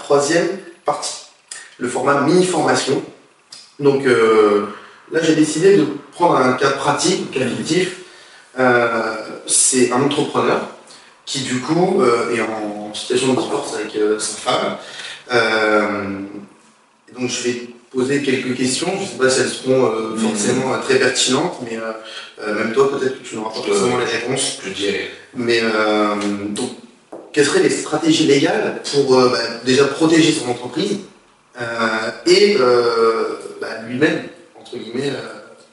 troisième partie, le format mini-formation. Donc là, j'ai décidé de prendre un cas pratique, un cas fictif. C'est un entrepreneur qui, du coup, est en situation de divorce avec sa femme. Donc, je vais poser quelques questions. Je ne sais pas si elles seront forcément très pertinentes, mais même toi, peut-être que tu n'auras pas forcément les réponses. Je dirais. Mais donc, quelles seraient les stratégies légales pour déjà protéger son entreprise et lui-même, entre guillemets,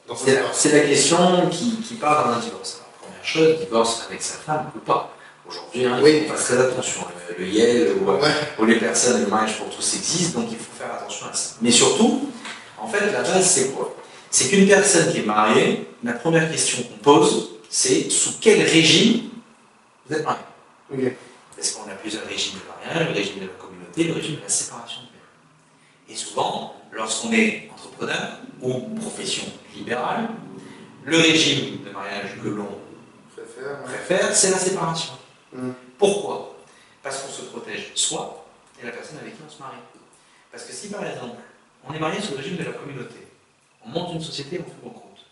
dans sa divorce? C'est la question qui part d'un divorce. Alors, première chose, divorce avec sa femme ou pas. Aujourd'hui, il faut faire très attention. Le YEL ou les personnes, le mariage pour tous existent, donc il faut faire attention à ça. Mais surtout, en fait, la base, c'est quoi? C'est qu'une personne qui est mariée, la première question qu'on pose, c'est sous quel régime vous êtes marié? Okay. Parce qu'on a plusieurs régimes de mariage, le régime de la communauté, le régime de la séparation de biens. Et souvent, lorsqu'on est entrepreneur ou profession libérale, le régime de mariage que l'on préfère, c'est la séparation. Pourquoi? Parce qu'on se protège soi et la personne avec qui on se marie. Parce que si par exemple, on est marié sous le régime de la communauté, on monte une société, on fait banqueroute,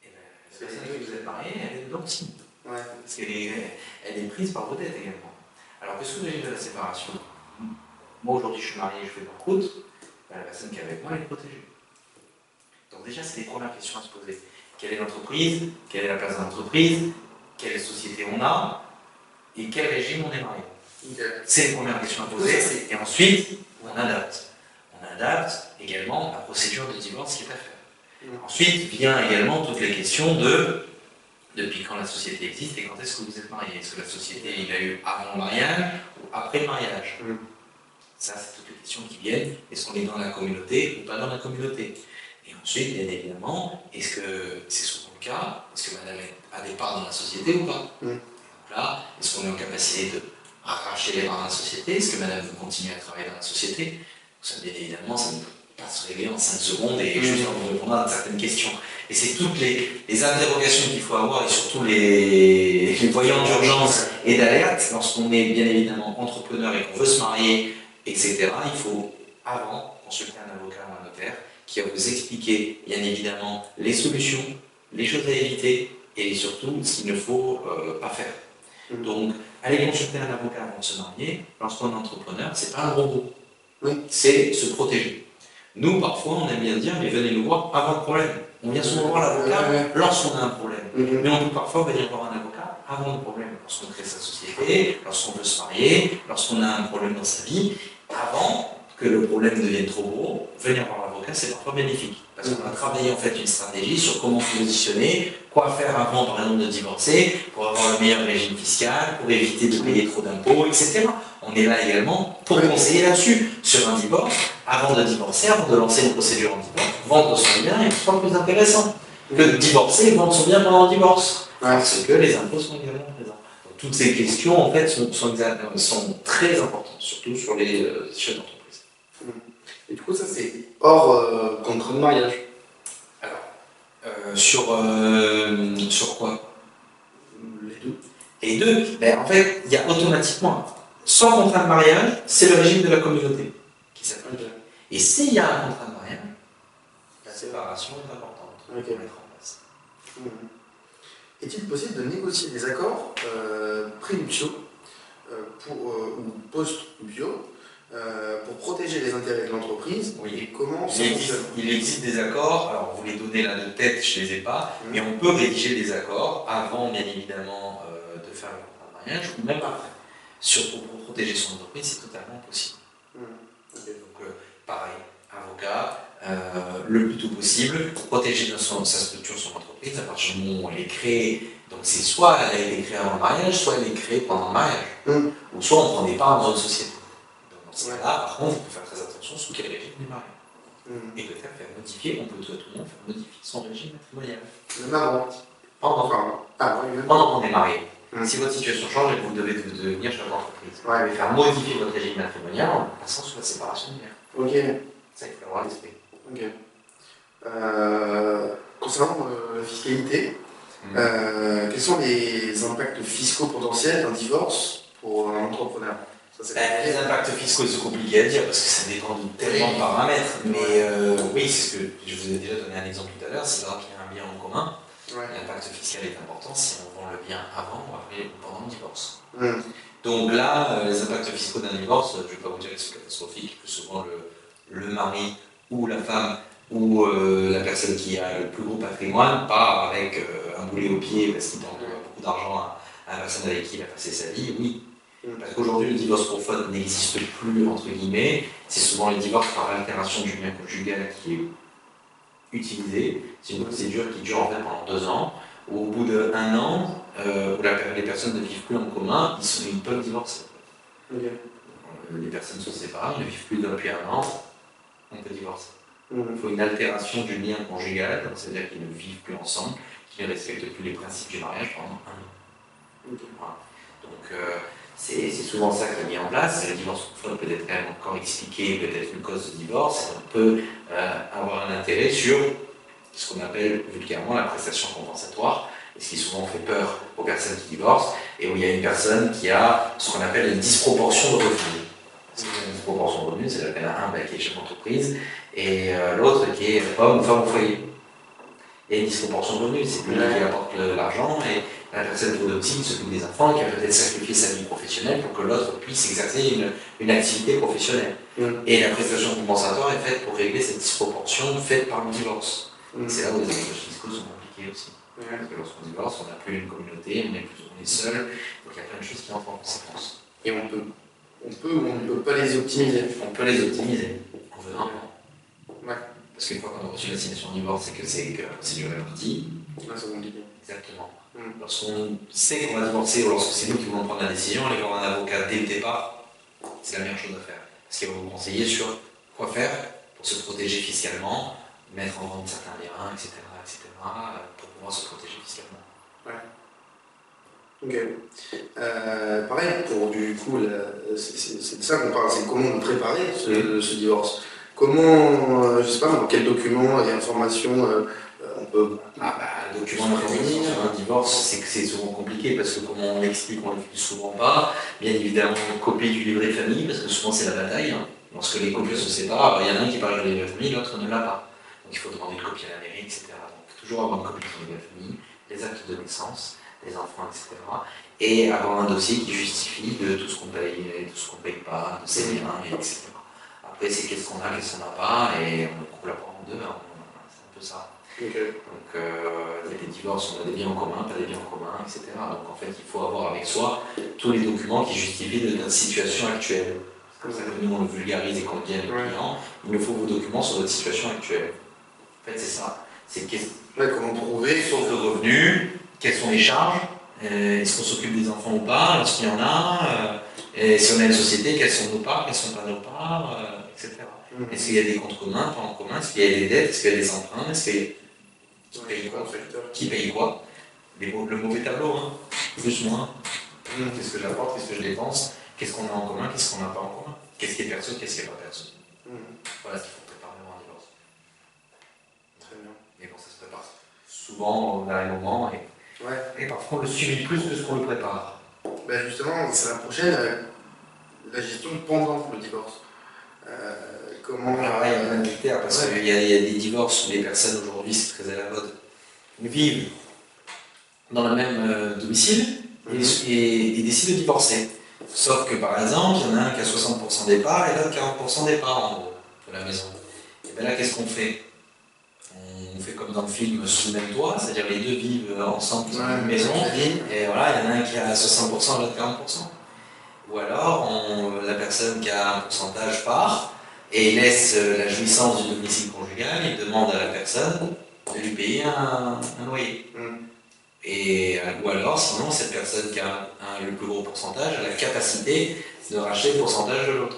et bien, la personne avec qui vous êtes marié, elle est dedans aussi. Parce qu'elle est prise par vos dettes également. Alors que sous le régime de la séparation, moi aujourd'hui je suis marié, je fais banqueroute, ben, la personne qui est avec moi elle est protégée. Donc déjà c'est les premières questions à se poser. Quelle est l'entreprise? Quelle est la place de l'entreprise? Quelle société on a? Et quel régime on est marié? C'est les premières questions à poser. Et ensuite, on adapte. On adapte également la procédure de divorce qui est à faire. Ensuite vient également toutes les questions de depuis quand la société existe et quand est-ce que vous êtes marié? Est-ce que la société il y a eu avant le mariage ou après le mariage? Ça, c'est toutes les questions qui viennent. Est-ce qu'on est dans la communauté ou pas dans la communauté? Et ensuite, bien évidemment, est-ce que c'est souvent le cas? Est-ce que madame a des parts dans la société ou pas? Donc là, est-ce qu'on est en capacité de arracher les parts dans la société? Est-ce que madame veut continuer à travailler dans la société? Ça, bien évidemment, ça ne peut pas se régler en 5 secondes et juste en vous répondant à certaines questions. Et c'est toutes les interrogations qu'il faut avoir et surtout les voyants d'urgence et d'alerte lorsqu'on est bien évidemment entrepreneur et qu'on veut se marier, etc. Il faut avant consulter un avocat ou un notaire qui va vous expliquer bien évidemment les solutions, les choses à éviter et surtout ce qu'il ne faut pas faire. Donc, aller consulter un avocat avant de se marier, lorsqu'on est entrepreneur, c'est pas un robot. C'est se protéger. Nous, parfois, on aime bien dire, mais venez nous voir avant le problème. On vient souvent voir l'avocat lorsqu'on a un problème. Mais on peut parfois venir voir un avocat avant le problème. Lorsqu'on crée sa société, lorsqu'on veut se marier, lorsqu'on a un problème dans sa vie, avant que le problème devienne trop gros, venir voir l'avocat, c'est parfois bénéfique. Parce qu'on a travaillé en fait une stratégie sur comment se positionner, quoi faire avant par exemple de divorcer, pour avoir le meilleur régime fiscal, pour éviter de payer trop d'impôts, etc. On est là également pour conseiller là-dessus, sur un divorce, avant de divorcer, avant de lancer une procédure en divorce, vendre son bien est souvent plus intéressant que de divorcer et vendre son bien pendant le divorce. Parce que les impôts sont également présents. Donc, toutes ces questions en fait sont très importantes, surtout sur les chefs d'entreprise. Et du coup, ça c'est hors contrat de mariage. Alors, sur quoi? Les deux. Ben, en fait, il y a automatiquement, sans contrat de mariage, c'est le régime de la communauté qui s'applique. Et s'il y a un contrat de mariage, la séparation est importante pour mettre en place. Est-il possible de négocier des accords pré-nuptiaux ou post-nuptiaux pour protéger les intérêts de l'entreprise? Oui. Comment ça fonctionne? Il existe des accords, alors vous les donnez là de tête, je ne les ai pas, mais on peut rédiger des accords avant, bien évidemment, de faire le contrat de mariage, ou même après. Pour protéger son entreprise, c'est totalement possible. Donc, pareil, avocat, le plus tôt possible, pour protéger sa structure, son entreprise, à partir du moment où elle est créée. Donc, c'est soit elle a été créée avant le mariage, soit elle est créée pendant le mariage. Ou soit on ne prend des parts dans une société. Dans ce cas-là, par contre, il faut faire très attention sous quel régime on est marié. Et peut-être faire modifier, on peut tout le monde faire modifier son régime matrimonial. Pendant qu'on est marié. Si votre situation change et que vous devez devenir chef d'entreprise, vous devez faire modifier votre régime matrimonial en passant sous la séparation de biens. Ça, il faut l'avoir à l'esprit. Concernant la fiscalité, quels sont les impacts fiscaux potentiels d'un divorce pour un entrepreneur? Les impacts fiscaux, c'est compliqué à dire parce que ça dépend de tellement de paramètres. Mais oui, c'est ce que je vous ai déjà donné un exemple tout à l'heure. C'est vrai qu'il y a un bien en commun. L'impact fiscal est important si on vend le bien avant ou après ou pendant le divorce. Donc là, les impacts fiscaux d'un divorce, je ne vais pas vous dire qu'ils sont catastrophiques. Plus souvent, le mari ou la femme ou la personne qui a le plus gros patrimoine part avec un boulet au pied parce qu'il donne beaucoup d'argent à la personne avec qui il a passé sa vie, oui. Parce qu'aujourd'hui, le divorce pour faute n'existe plus, entre guillemets. C'est souvent le divorce par altération du bien conjugal qui est utilisé. C'est une procédure qui dure en fait pendant 2 ans. Où, au bout d'1 an, où les personnes ne vivent plus en commun, ils peuvent divorcer. Les personnes se séparent, ils ne vivent plus depuis 1 an, on peut divorcer. Il faut une altération du lien conjugal, donc c'est-à-dire qu'ils ne vivent plus ensemble, qu'ils ne respectent plus les principes du mariage pendant 1 an. Voilà. Donc c'est souvent ça qui est mis en place. Le divorce pour faute peut être quand même encore expliqué, peut-être une cause de divorce. On peut avoir un intérêt sur ce qu'on appelle vulgairement la prestation compensatoire, et ce qui souvent fait peur aux personnes qui divorcent, et où il y a une personne qui a ce qu'on appelle une disproportion de revenus. Une disproportion de revenus, c'est-à-dire qu'il y en a un qui est chef d'entreprise, et l'autre qui est homme ou femme au foyer. Il y a une disproportion de revenus, c'est plus lui qui apporte l'argent, et la personne qui adoptive qui s'occupe des enfants, qui a peut-être sacrifié sa vie professionnelle pour que l'autre puisse exercer une activité professionnelle. Et la prestation compensatoire est faite pour régler cette disproportion faite par le divorce. C'est là où les avantages fiscaux sont compliqués aussi. Parce que lorsqu'on divorce, on n'a plus une communauté, on est seul, donc il y a plein de choses qui entrent en conséquence. Et on peut ou on ne peut pas les optimiser. On peut les optimiser, en venant. Parce qu'une fois qu'on a reçu l'assignation de divorce, c'est que c'est que c'est du réparti. C'est compliqué. Exactement. Lorsqu'on sait qu'on va divorcer, ou lorsque c'est nous qui voulons prendre la décision, aller voir un avocat dès le départ, c'est la meilleure chose à faire. Parce qu'il va vous conseiller sur quoi faire pour se protéger fiscalement, mettre en vente certains biens, etc., pour pouvoir se protéger fiscalement. Pareil, pour du coup, c'est de ça qu'on parle, c'est comment préparer ce divorce. Comment, je sais pas, dans quels documents et informations on peut... Le document d'information sur un divorce, c'est souvent compliqué parce que comme on l'explique, on ne le fait souvent pas. Bien évidemment, une copie du livret de famille, parce que souvent c'est la bataille. Lorsque les couples se séparent, il y en a un qui parle du livret de famille, l'autre ne l'a pas. Donc il faut demander une copie à la mairie, etc. Donc toujours avoir une copie du livret de famille, les actes de naissance, les enfants, etc. Et avoir un dossier qui justifie de tout ce qu'on paye et tout ce qu'on ne paye pas, de ses biens, etc. Après, c'est qu'est-ce qu'on a, qu'est-ce qu'on n'a pas, et on coupe la poire en deux, c'est un peu ça. Donc, il y a des divorces, on a des biens en commun, pas des biens en commun, etc. Donc, en fait, il faut avoir avec soi tous les documents qui justifient de notre situation actuelle. C'est comme ça que nous, on le vulgarise et qu'on dit à nos clients, il nous faut vos documents sur votre situation actuelle. En fait, c'est ça. C'est comment prouver source de revenus, quelles sont les charges, est-ce qu'on s'occupe des enfants ou pas, lorsqu'il y en a, et si on a une société, quelles sont nos parts, quelles sont pas nos parts, etc. Est-ce qu'il y a des comptes communs, pas en commun, est-ce qu'il y a des dettes, est-ce qu'il y a des emprunts, est-ce qu'il y a... Qui paye quoi? Le mauvais tableau, plus, moins. Qu'est-ce que j'apporte, qu'est-ce que je dépense, qu'est-ce qu'on a en commun, qu'est-ce qu'on n'a pas en commun, qu'est-ce qui est perçu, qu'est-ce qui n'est pas perçu. Voilà ce qu'il faut préparer avant un divorce. Très bien. Et bon, ça se prépare souvent au dernier moment, et parfois on le subit plus que ce qu'on le prépare. Justement, c'est la prochaine, la gestion pendant le divorce. Comment... Alors là, il y a plein de critères, parce qu'il y a des divorces où les personnes aujourd'hui, c'est très à la mode, vivent dans le même domicile et décident de divorcer. Sauf que par exemple, il y en a un qui a 60% des parts et l'autre 40% des parts en gros de la maison. Et bien là, qu'est-ce qu'on fait? On fait comme dans le film Sous le même toit, c'est-à-dire les deux vivent ensemble dans une maison, et voilà, il y en a un qui a 60% et l'autre 40%. Ou alors, la personne qui a un pourcentage part et laisse la jouissance du domicile conjugal et demande à la personne de lui payer un loyer. Ou alors, sinon, cette personne qui a le plus gros pourcentage a la capacité de racheter le pourcentage de l'autre.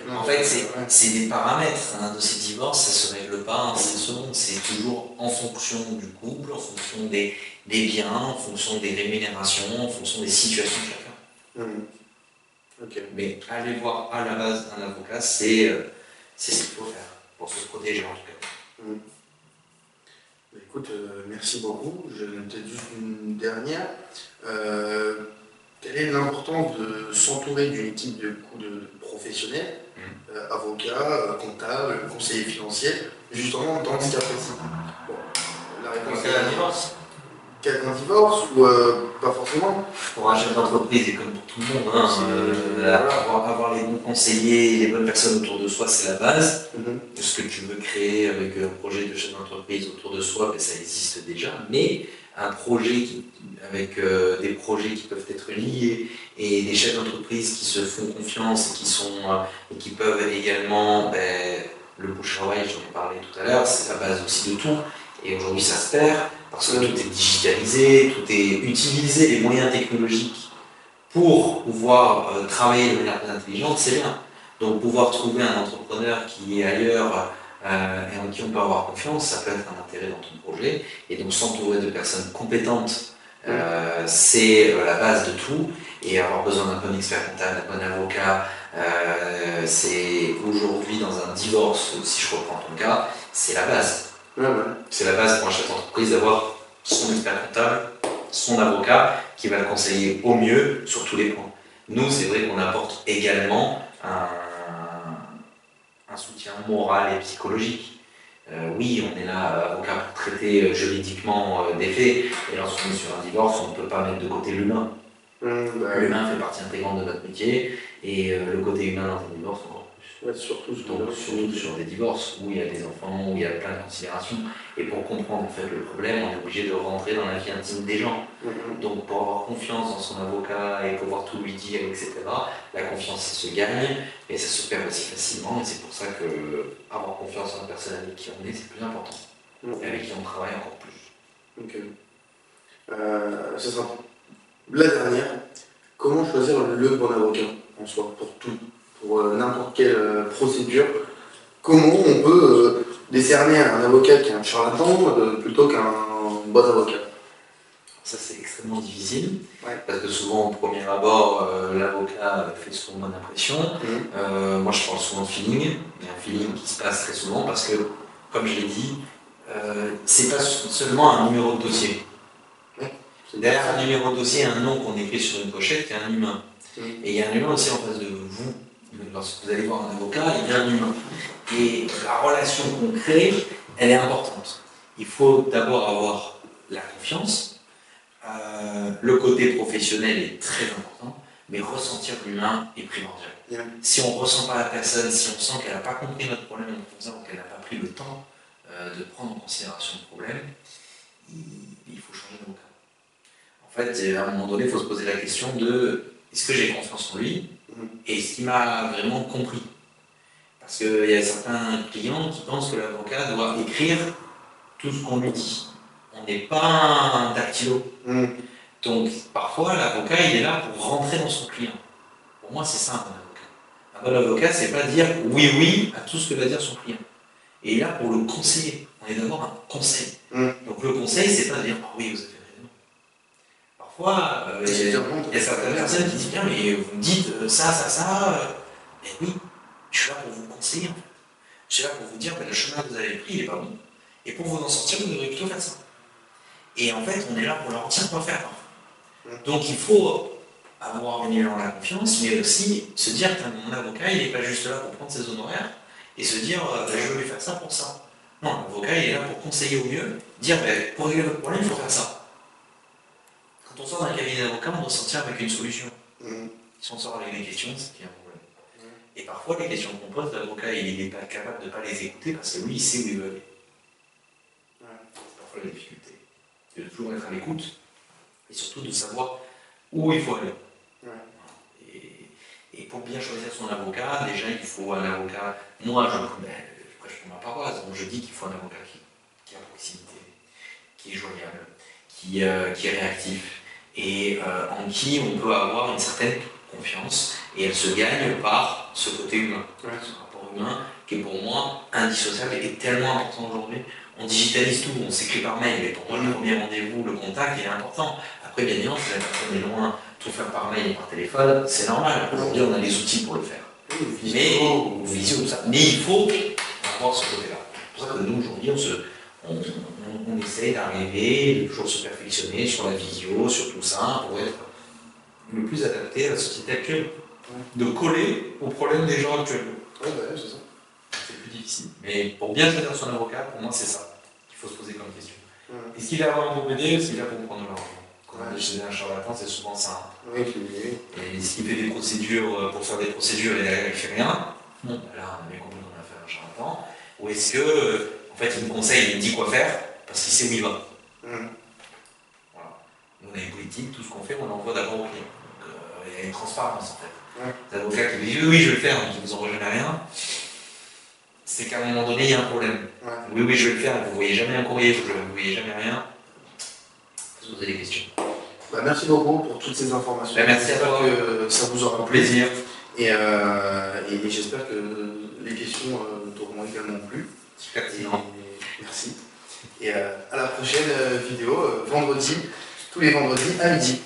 En fait, c'est des paramètres. Un dossier de divorce, ça ne se règle pas en 7 secondes. C'est toujours en fonction du couple, en fonction des biens, en fonction des rémunérations, en fonction des situations de chacun. Mais aller voir à la base un avocat, c'est ce qu'il faut faire pour se protéger en tout cas. Écoute, merci beaucoup. J'ai peut-être juste une dernière. Quelle est l'importance de s'entourer d'une équipe de professionnels, avocats, comptables, conseillers financiers, justement dans ce cas précis? Bon, la réponse C'est un divorce. Quelqu'un divorce ou pas forcément? Pour un chef d'entreprise et comme pour tout le monde, hein, avoir les bons conseillers et les bonnes personnes autour de soi, c'est la base. Ce que tu veux créer avec un projet de chef d'entreprise autour de soi, ben, ça existe déjà, mais un projet avec des projets qui peuvent être liés et des chefs d'entreprise qui se font confiance et qui peuvent également, ben, le bouche à oreille, j'en ai parlé tout à l'heure, c'est la base aussi de tout. Et aujourd'hui, ça se perd parce que tout est digitalisé, tout est utilisé, les moyens technologiques pour pouvoir travailler de manière plus intelligente, c'est bien. Donc pouvoir trouver un entrepreneur qui est ailleurs et en qui on peut avoir confiance, ça peut être un intérêt dans ton projet. Et donc s'entourer de personnes compétentes, c'est la base de tout. Et avoir besoin d'un bon expert comptable, d'un bon avocat, c'est aujourd'hui dans un divorce, si je reprends ton cas, c'est la base. C'est la base pour un chef d'entreprise d'avoir son expert comptable, son avocat qui va le conseiller au mieux sur tous les points. Nous, c'est vrai qu'on apporte également un soutien moral et psychologique. Oui, on est là, avocat, pour traiter juridiquement des faits, et lorsqu'on est sur un divorce, on ne peut pas mettre de côté l'humain. L'humain fait partie intégrante de notre métier, et le côté humain dans un divorce encore plus. Ouais, surtout sur des divorces, où il y a des enfants, où il y a plein de considérations. Et pour comprendre en fait le problème, on est obligé de rentrer dans la vie intime des gens. Donc pour avoir confiance dans son avocat et pouvoir tout lui dire, etc., la confiance ça se gagne, et ça se perd aussi facilement, et c'est pour ça que avoir confiance en la personne avec qui on est, c'est plus important. Et avec qui on travaille encore plus. Ok. Ce sera la dernière. Comment choisir le bon avocat en soi, pour tout, pour n'importe quelle procédure? Comment on peut décerner un avocat qui est un charlatan plutôt qu'un bon avocat? Ça c'est extrêmement difficile, parce que souvent au premier abord, l'avocat fait souvent bonne impression. Moi je parle souvent de feeling, il y a un feeling qui se passe très souvent, parce que, comme je l'ai dit, c'est pas seulement un numéro de dossier. Derrière un numéro de dossier, un nom qu'on écrit sur une pochette, il y a un humain. Et il y a un humain aussi en face de vous. Lorsque vous allez voir un avocat, il y a un humain. Et la relation qu'on crée, elle est importante. Il faut d'abord avoir la confiance. Le côté professionnel est très important, mais ressentir l'humain est primordial. Si on ne ressent pas la personne, si on sent qu'elle n'a pas compris notre problème ou qu'elle n'a pas pris le temps de prendre en considération le problème, il faut changer d'avocat. En fait, à un moment donné, il faut se poser la question de est-ce que j'ai confiance en lui et est-ce qu'il m'a vraiment compris? Parce qu'il y a certains clients qui pensent que l'avocat doit écrire tout ce qu'on lui dit. On n'est pas un dactylo. Donc, parfois, l'avocat, il est là pour rentrer dans son client. Pour moi, c'est ça un bon avocat. Un bon avocat, c'est pas dire oui à tout ce que va dire son client. Et il est là pour le conseiller. On est d'abord un conseil. Donc, le conseil, c'est pas de dire oui, vous avez raison. Parfois, il y a certaines personnes qui disent bien, mais vous me dites ça. Mais oui, je suis là pour vous conseiller. En fait. Je suis là pour vous dire le chemin que vous avez pris, il n'est pas bon. Et pour vous en sortir, vous devriez plutôt faire ça. Et en fait, on est là pour leur dire quoi faire. Donc il faut avoir une élan la confiance, mais aussi se dire que mon avocat, il n'est pas juste là pour prendre ses honoraires et se dire je veux lui faire ça pour ça. Non, l'avocat, il est là pour conseiller au mieux, dire pour régler votre problème, il faut faire ça. Quand on sort d'un cabinet d'avocat, on doit sortir avec une solution. Si on sort avec des questions, c'est qu'il y a un problème. Et parfois, les questions qu'on pose, l'avocat, il n'est pas capable de ne pas les écouter parce que lui, il sait où il veut aller. C'est parfois la difficulté. De toujours être à l'écoute et surtout de savoir où il faut aller. Et pour bien choisir son avocat, déjà il faut un avocat. Moi, je prêche pour ma paroisse, donc je dis qu'il faut un avocat qui est à proximité, qui est joignable, qui est réactif et en qui on peut avoir une certaine confiance et elle se gagne par ce côté humain, ce rapport humain qui est pour moi indissociable et tellement important aujourd'hui. On digitalise tout, on s'écrit par mail, et pour moi le premier rendez-vous, le contact, il est important. Après, bien évidemment, si la personne est loin, tout faire par mail et par téléphone, c'est normal. Aujourd'hui, on a les outils pour le faire. Mais il faut avoir ce côté-là. C'est pour ça que nous, aujourd'hui, on essaie d'arriver, de toujours se perfectionner sur la visio, sur tout ça, pour être le plus adapté à la société actuelle. De coller aux problèmes des gens actuels. Ouais, c'est ça. C'est plus difficile. Mais pour bien choisir son avocat, pour moi, c'est ça qu'il faut se poser comme question. Est-ce qu'il est là pour m'aider ou est-ce qu'il est là pour me prendre de l'argent? Quand on est chez un charlatan, c'est souvent ça. Oui. Et s'il fait des procédures pour faire des procédures et derrière il fait rien, bon, là on avait compris qu'on a fait un charlatan. Ou est-ce que, en fait, il me conseille, il me dit quoi faire parce qu'il sait où il va. Voilà. Nous, on a une politique, tout ce qu'on fait, on l'envoie d'abord au client. Donc, il y a une transparence en fait. Les avocats qui me disent oui, je vais le faire, mais qui ne vous envoient jamais rien, c'est qu'à un moment donné, il y a un problème. Oui, je vais le faire, vous ne voyez jamais un courrier, vous ne voyez jamais rien. Vous posez des questions. Merci beaucoup pour toutes ces informations. Merci à toi. J'espère que ça vous aura plu. Plaisir. Et j'espère que les questions t'auront également plu. Merci. Et à la prochaine vidéo, vendredi, tous les vendredis à midi.